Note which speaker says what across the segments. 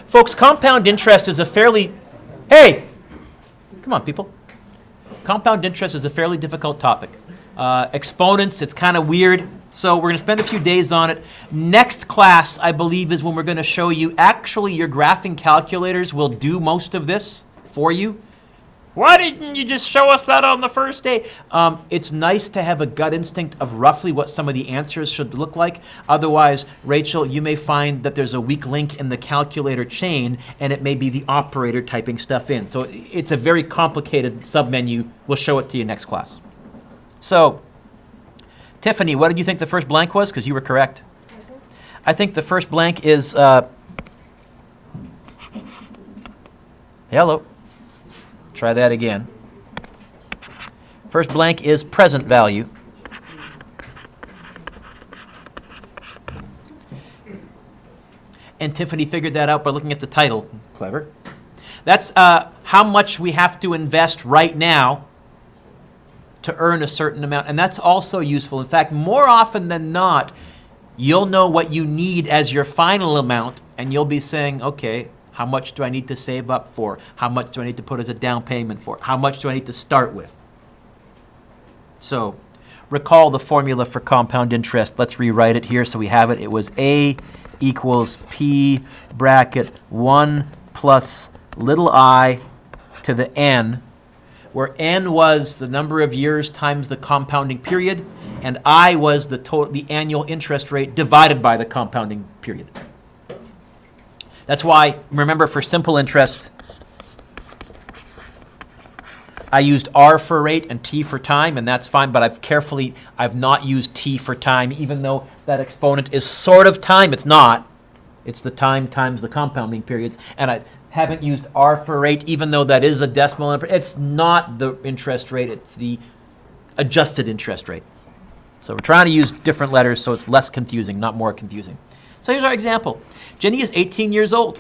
Speaker 1: Folks, compound interest is a fairly, hey, come on, people. Compound interest is a fairly difficult topic. Exponents, it's kind of weird. So we're going to spend a few days on it. Next class, I believe, is when we're going to show you, actually, your graphing calculators will do most of this for you. Why didn't you just show us that on the first day? It's nice to have a gut instinct of roughly what some of the answers should look like. Otherwise, Rachel, you may find that there's a weak link in the calculator chain, and it may be the operator typing stuff in. So it's a very complicated submenu. We'll show it to you next class. So, Tiffany, what did you think the first blank was? Because you were correct. I think the first blank is, hello. Try that again. First blank is present value. And Tiffany figured that out by looking at the title. Clever. That's how much we have to invest right now to earn a certain amount. And that's also useful. In fact, more often than not, you'll know what you need as your final amount, and you'll be saying, okay, how much do I need to save up for? How much do I need to put as a down payment for? How much do I need to start with? So recall the formula for compound interest. Let's rewrite it here so we have it. It was A equals P bracket 1 plus little I to the N, where N was the number of years times the compounding period, and I was the annual interest rate divided by the compounding period. That's why, remember, for simple interest, I used R for rate and T for time, and that's fine, but I've not used T for time, even though that exponent is sort of time. It's not. It's the time times the compounding periods, and I haven't used R for rate, even though that is a decimal. It's not the interest rate, it's the adjusted interest rate. So we're trying to use different letters so it's less confusing, not more confusing. So here's our example. Jenny is 18 years old,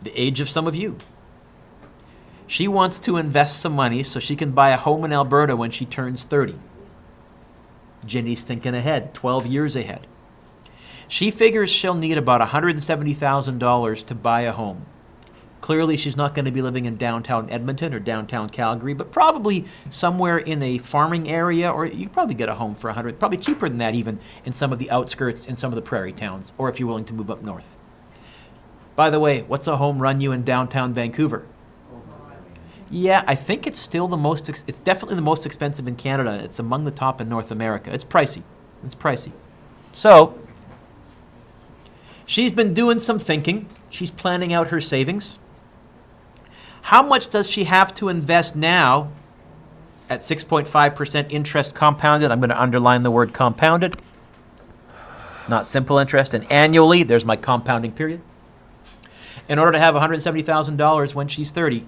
Speaker 1: the age of some of you. She wants to invest some money so she can buy a home in Alberta when she turns 30. Jenny's thinking ahead, 12 years ahead. She figures she'll need about $170,000 to buy a home. Clearly, she's not going to be living in downtown Edmonton or downtown Calgary, but probably somewhere in a farming area, or you could probably get a home for $100,000, probably cheaper than that even in some of the outskirts, in some of the prairie towns, or if you're willing to move up north. By the way, what's a home run you in downtown Vancouver? Yeah, I think it's still it's definitely the most expensive in Canada. It's among the top in North America. It's pricey. It's pricey. So, she's been doing some thinking. She's planning out her savings. How much does she have to invest now at 6.5% interest compounded? I'm going to underline the word compounded, not simple interest. And annually, there's my compounding period, in order to have $170,000 when she's 30.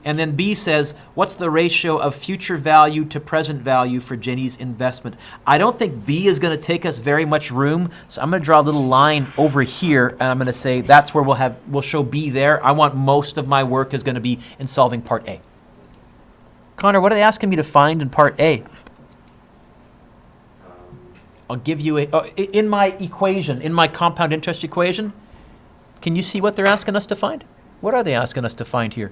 Speaker 1: And then B says, what's the ratio of future value to present value for Jenny's investment? I don't think B is going to take us very much room, so I'm going to draw a little line over here, and I'm going to say that's where we'll show B there. I want most of my work is going to be in solving part A. Connor, what are they asking me to find in part A? I'll give you in my equation, in my compound interest equation, can you see what they're asking us to find? What are they asking us to find here?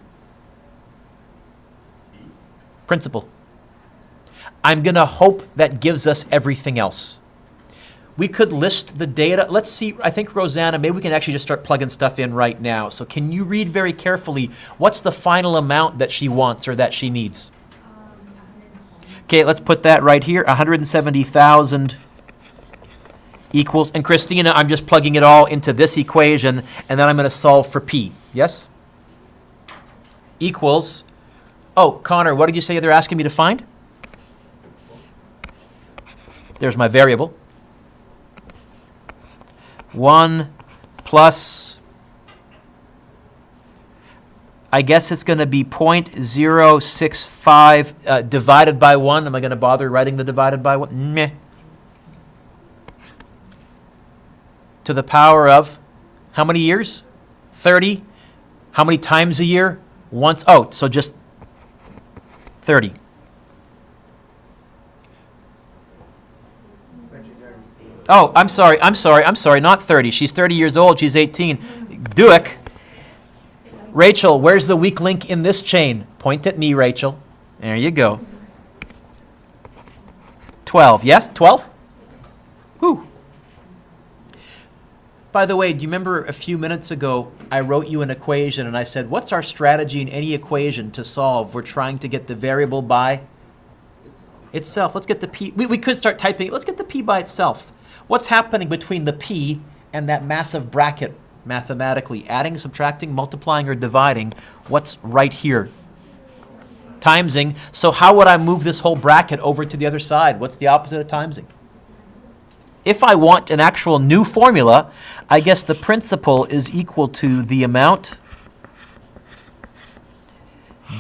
Speaker 1: Principal. I'm going to hope that gives us everything else. We could list the data. Let's see, I think, Rosanna, maybe we can actually just start plugging stuff in right now. So can you read very carefully what's the final amount that she wants or that she needs? Okay, let's put that right here. 170,000 equals, and Christina, I'm just plugging it all into this equation, and then I'm going to solve for P. Yes? Equals. Oh, Connor, what did you say they're asking me to find? There's my variable. 1 plus, I guess it's going to be 0.065 divided by 1. Am I going to bother writing the divided by 1? Meh. To the power of how many years? 30. How many times a year? Once. Oh, so just 30. Oh, I'm sorry, not 30. She's 30 years old, she's 18. Dueck. Rachel, where's the weak link in this chain? Point at me, Rachel. There you go. 12. Yes? 12? Whew. By the way, do you remember a few minutes ago I wrote you an equation and I said, what's our strategy in any equation to solve? We're trying to get the variable by itself. Let's get the p. We could start typing it. Let's get the p by itself. What's happening between the p and that massive bracket mathematically? Adding, subtracting, multiplying, or dividing. What's right here? Timesing. So how would I move this whole bracket over to the other side? What's the opposite of timesing? If I want an actual new formula, I guess the principal is equal to the amount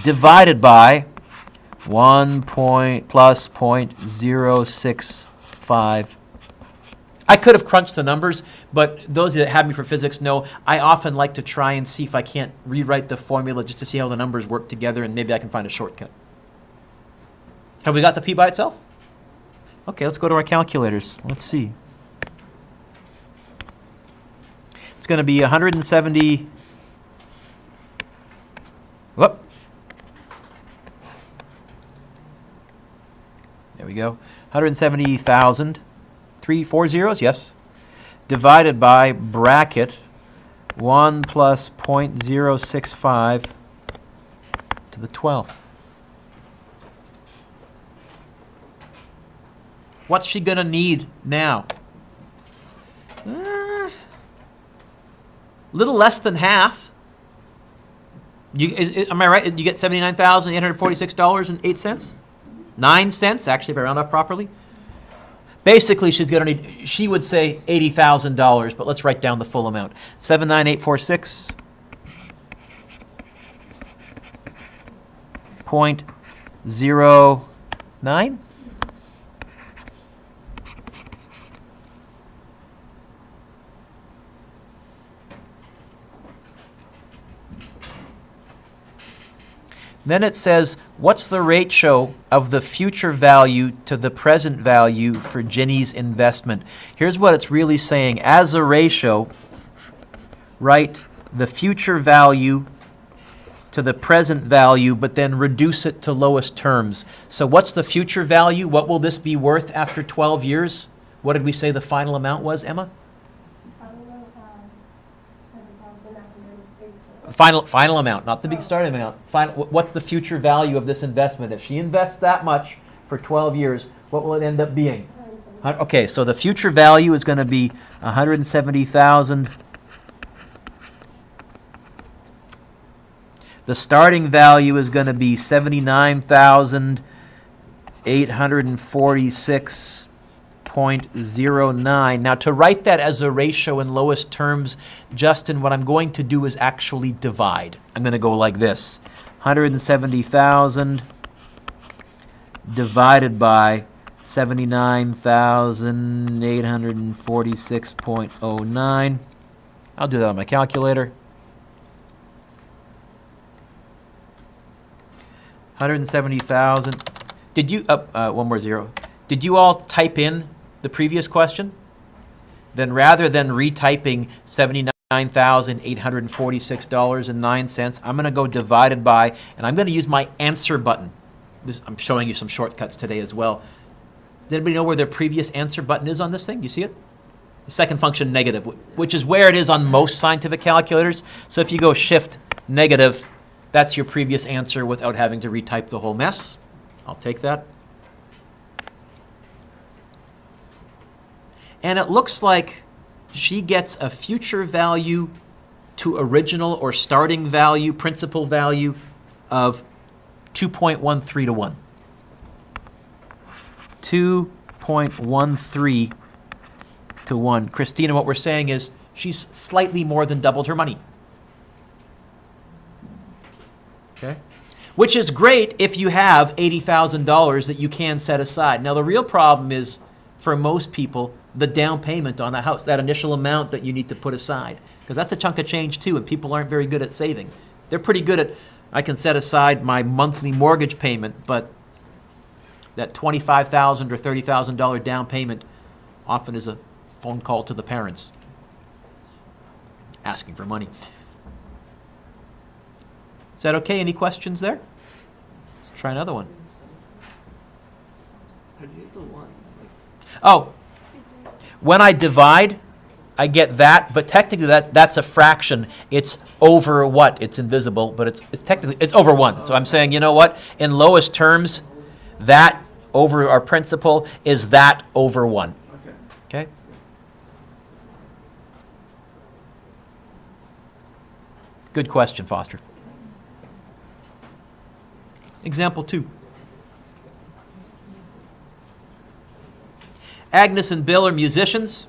Speaker 1: divided by 1 plus 0.065. I could have crunched the numbers, but those that had me for physics know I often like to try and see if I can't rewrite the formula just to see how the numbers work together, and maybe I can find a shortcut. Have we got the p by itself? Okay, let's go to our calculators. Let's see. It's going to be 170. Whoop. There we go. 170,000. 4 zeros, yes. Divided by bracket 1 plus 0.065 to the 12th. What's she going to need now? Little less than half. Am I right? You get $79,846.08? 9 cents, actually, if I round up properly. Basically, she's going to need, she would say $80,000, but let's write down the full amount. 79846.09. Then it says, what's the ratio of the future value to the present value for Ginny's investment? Here's what it's really saying. As a ratio, write the future value to the present value, but then reduce it to lowest terms. So what's the future value? What will this be worth after 12 years? What did we say the final amount was, Emma? Final amount, not the big starting amount. What's the future value of this investment? If she invests that much for 12 years, what will it end up being? Okay, so the future value is going to be 170,000. The starting value is going to be 79,846.09. Now, to write that as a ratio in lowest terms, Justin, what I'm going to do is actually divide. I'm going to go like this. 170,000 divided by 79,846.09. I'll do that on my calculator. 170,000. Did you, one more zero. Did you all type in the previous question? Then rather than retyping $79,846.09, I'm going to go divided by, and I'm going to use my answer button. I'm showing you some shortcuts today as well. Does anybody know where their previous answer button is on this thing? Do you see it? The second function, negative, which is where it is on most scientific calculators. So if you go shift negative, that's your previous answer without having to retype the whole mess. I'll take that. And it looks like she gets a future value to original or starting value, principal value of 2.13 to 1. 2.13 to 1. Christina, what we're saying is she's slightly more than doubled her money. Okay? Which is great if you have $80,000 that you can set aside. Now, the real problem is, for most people, the down payment on a house, that initial amount that you need to put aside. Because that's a chunk of change, too, and people aren't very good at saving. They're pretty good at, I can set aside my monthly mortgage payment, but that $25,000 or $30,000 down payment often is a phone call to the parents. asking for money. Is that okay? Any questions there? Let's try another one.
Speaker 2: How do you get the 1?
Speaker 1: Oh, when I divide, I get that, but technically that's a fraction. It's over what? It's invisible, but it's technically, it's over 1. So I'm saying, you know what? In lowest terms, that over our principal is that over 1. Okay? Good question, Foster. Example 2. Agnes and Bill are musicians.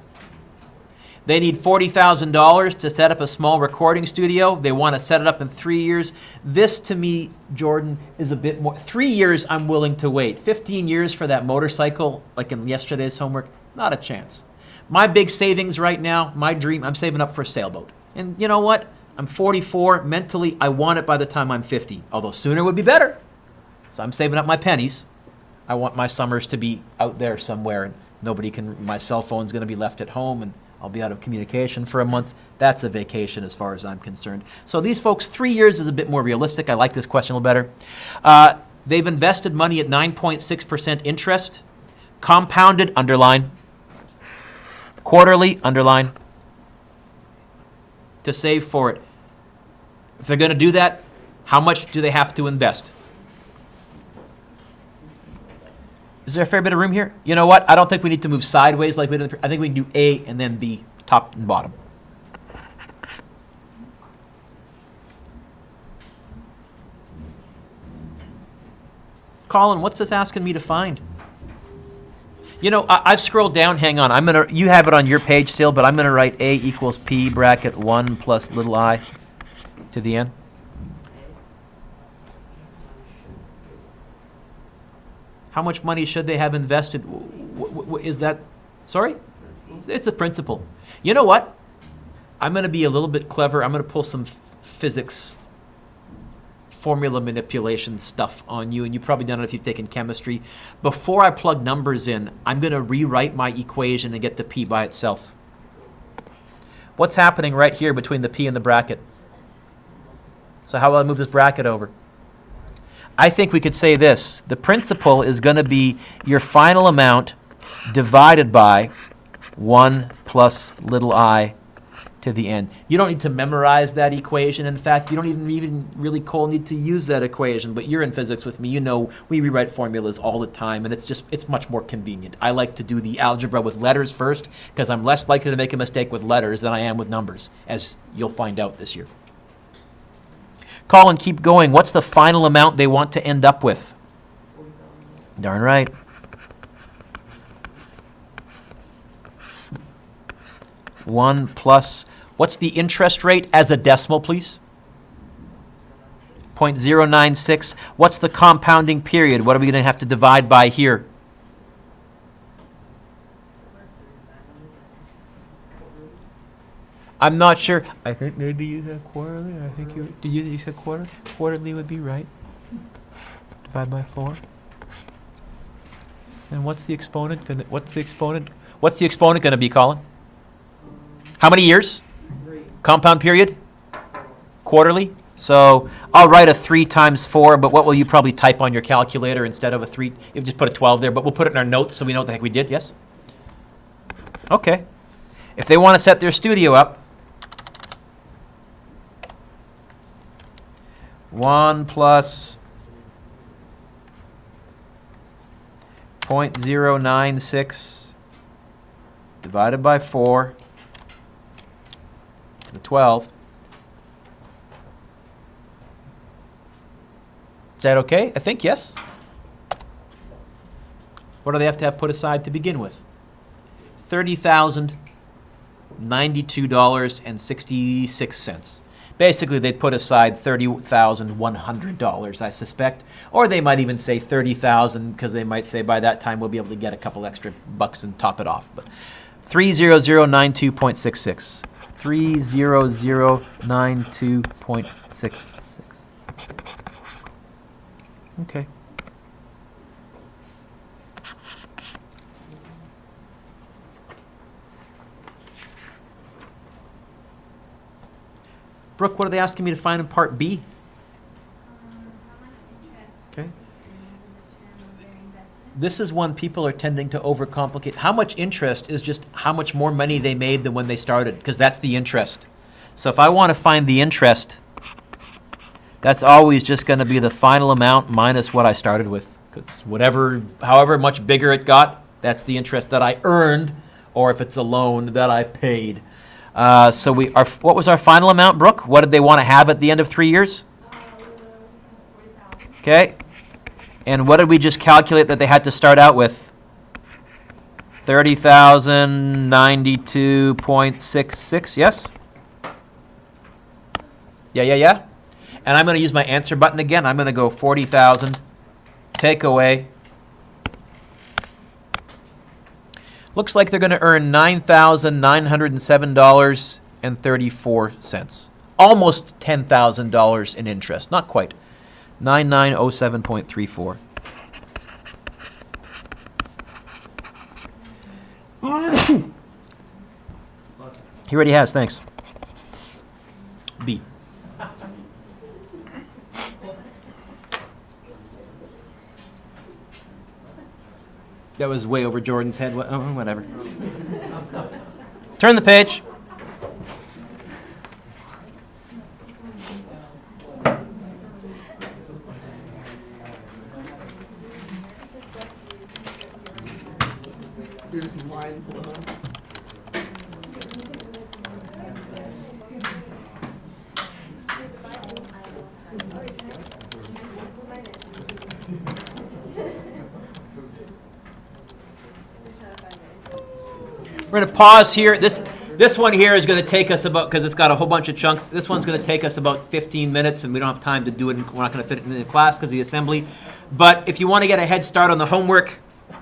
Speaker 1: They need $40,000 to set up a small recording studio. They want to set it up in 3 years. This, to me, Jordan, is a bit more. 3 years, I'm willing to wait. 15 years for that motorcycle, like in yesterday's homework, not a chance. My big savings right now, my dream, I'm saving up for a sailboat. And you know what? I'm 44. Mentally, I want it by the time I'm 50, although sooner would be better. So I'm saving up my pennies. I want my summers to be out there somewhere, and nobody can, my cell phone's going to be left at home, and I'll be out of communication for a month. That's a vacation as far as I'm concerned. So these folks, 3 years is a bit more realistic. I like this question a little better. They've invested money at 9.6% interest, compounded, underline, quarterly, underline, to save for it. If they're going to do that, how much do they have to invest? Is there a fair bit of room here? You know what? I don't think we need to move sideways like we did. I think we can do A and then B, top and bottom. Colin, what's this asking me to find? You know, I've scrolled down. Hang on. You have it on your page still, but I'm going to write A equals P bracket 1 plus little I to the n. How much money should they have invested? Is that, sorry? It's a principle. You know what? I'm going to be a little bit clever. I'm going to pull some physics formula manipulation stuff on you, and you've probably done it if you've taken chemistry. Before I plug numbers in, I'm going to rewrite my equation and get the P by itself. What's happening right here between the P and the bracket? So how will I move this bracket over? I think we could say this. The principal is going to be your final amount divided by 1 plus little I to the n. You don't need to memorize that equation. In fact, you don't even really, Cole, need to use that equation. But you're in physics with me. You know we rewrite formulas all the time, and it's much more convenient. I like to do the algebra with letters first because I'm less likely to make a mistake with letters than I am with numbers, as you'll find out this year. Colin, keep going. What's the final amount they want to end up with? Darn right. One plus, what's the interest rate as a decimal, please? 0.096. What's the compounding period? What are we going to have to divide by here? I'm not sure. I think maybe you said quarterly. I think did you said quarter? Quarterly would be right. Divide by 4. And what's the exponent going to be, Colin? How many years?
Speaker 2: 3.
Speaker 1: Compound period? Quarterly? So I'll write a 3 times 4, but what will you probably type on your calculator instead of a 3? You just put a 12 there, but we'll put it in our notes so we know what the heck we did, yes? Okay. If they want to set their studio up, 1 plus 0.096 divided by 4 to the 12. Is that okay? I think yes. What do they have to have put aside to begin with? $30,092.66. Basically, they'd put aside $30,100, I suspect. Or they might even say $30,000 because they might say by that time we'll be able to get a couple extra bucks and top it off. But 30092.66. 30092.66. Okay. Brooke, what are they asking me to find in part B? Okay. This is one people are tending to overcomplicate. How much interest is just how much more money they made than when they started, because that's the interest. So if I want to find the interest, that's always just going to be the final amount minus what I started with. Because however much bigger it got, that's the interest that I earned, or if it's a loan that I paid. So what was our final amount, Brooke? What did they want to have at the end of 3 years? Okay. And what did we just calculate that they had to start out with? 30,092.66, yes? Yeah. And I'm going to use my answer button again. I'm going to go 40,000, take away. Looks like they're going to earn $9,907.34. Almost $10,000 in interest. Not quite. 9907.34. He already has, thanks. B. That was way over Jordan's head. Oh, whatever. Turn the page. We're going to pause here. This one here is going to take us about, because it's got a whole bunch of chunks, this one's going to take us about 15 minutes, and we don't have time to do it. We're not going to fit it in the class because of the assembly. But if you want to get a head start on the homework,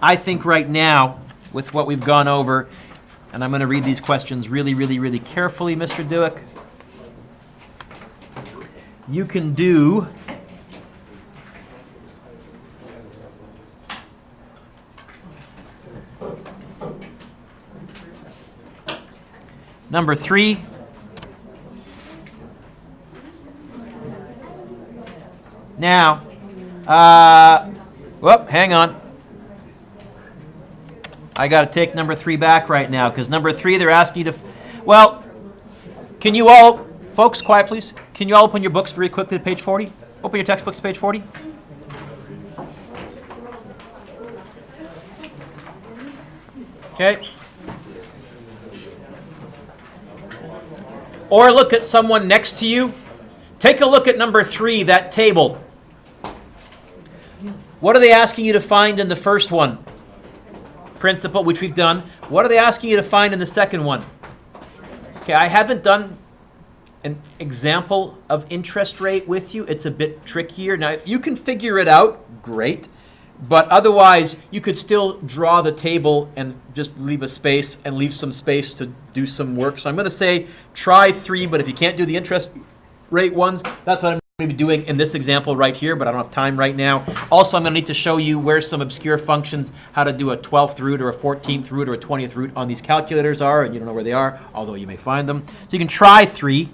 Speaker 1: I think right now, with what we've gone over, and I'm going to read these questions really, really, really carefully, Mr. Dueck. You can do number 3. Now, hang on. I got to take number 3 back right now, because number 3, they're asking you to, well, can you all, folks, quiet please. Can you all open your books very quickly to page 40? Open your textbooks to page 40. Okay. Or look at someone next to you. Take a look at number 3, that table. What are they asking you to find in the first one? Principal, which we've done. What are they asking you to find in the second one? Okay, I haven't done an example of interest rate with you. It's a bit trickier. Now, if you can figure it out, great. But otherwise, you could still draw the table and just leave a space and leave some space to do some work. So I'm going to say try 3, but if you can't do the interest rate ones, that's what I'm going to be doing in this example right here, but I don't have time right now. Also, I'm going to need to show you where some obscure functions, how to do a 12th root or a 14th root or a 20th root on these calculators are, and you don't know where they are, although you may find them. So you can try 3.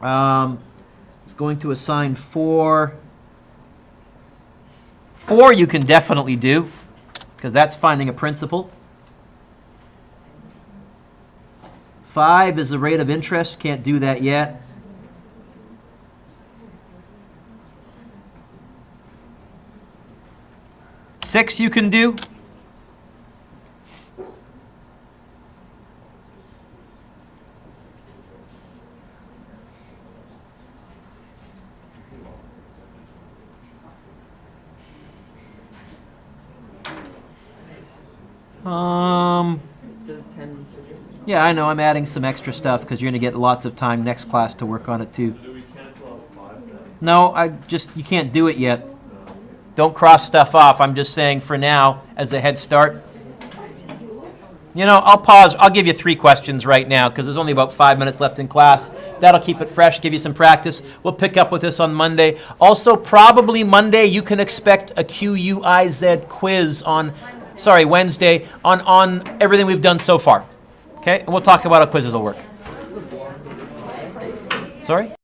Speaker 1: It's going to assign 4. 4 you can definitely do, because that's finding a principal. 5 is the rate of interest. Can't do that yet. 6 you can do.
Speaker 2: It says 10.
Speaker 1: Yeah, I know. I'm adding some extra stuff because you're going to get lots of time next class to work on it too.
Speaker 3: Do we cancel out 5 then?
Speaker 1: No, you can't do it yet. Don't cross stuff off. I'm just saying for now, as a head start. You know, I'll pause. I'll give you 3 questions right now because there's only about 5 minutes left in class. That'll keep it fresh, give you some practice. We'll pick up with this on Monday. Also, probably Monday, you can expect a QUIZ quiz on, Wednesday, on everything we've done so far. Okay? And we'll talk about how quizzes will work. Sorry?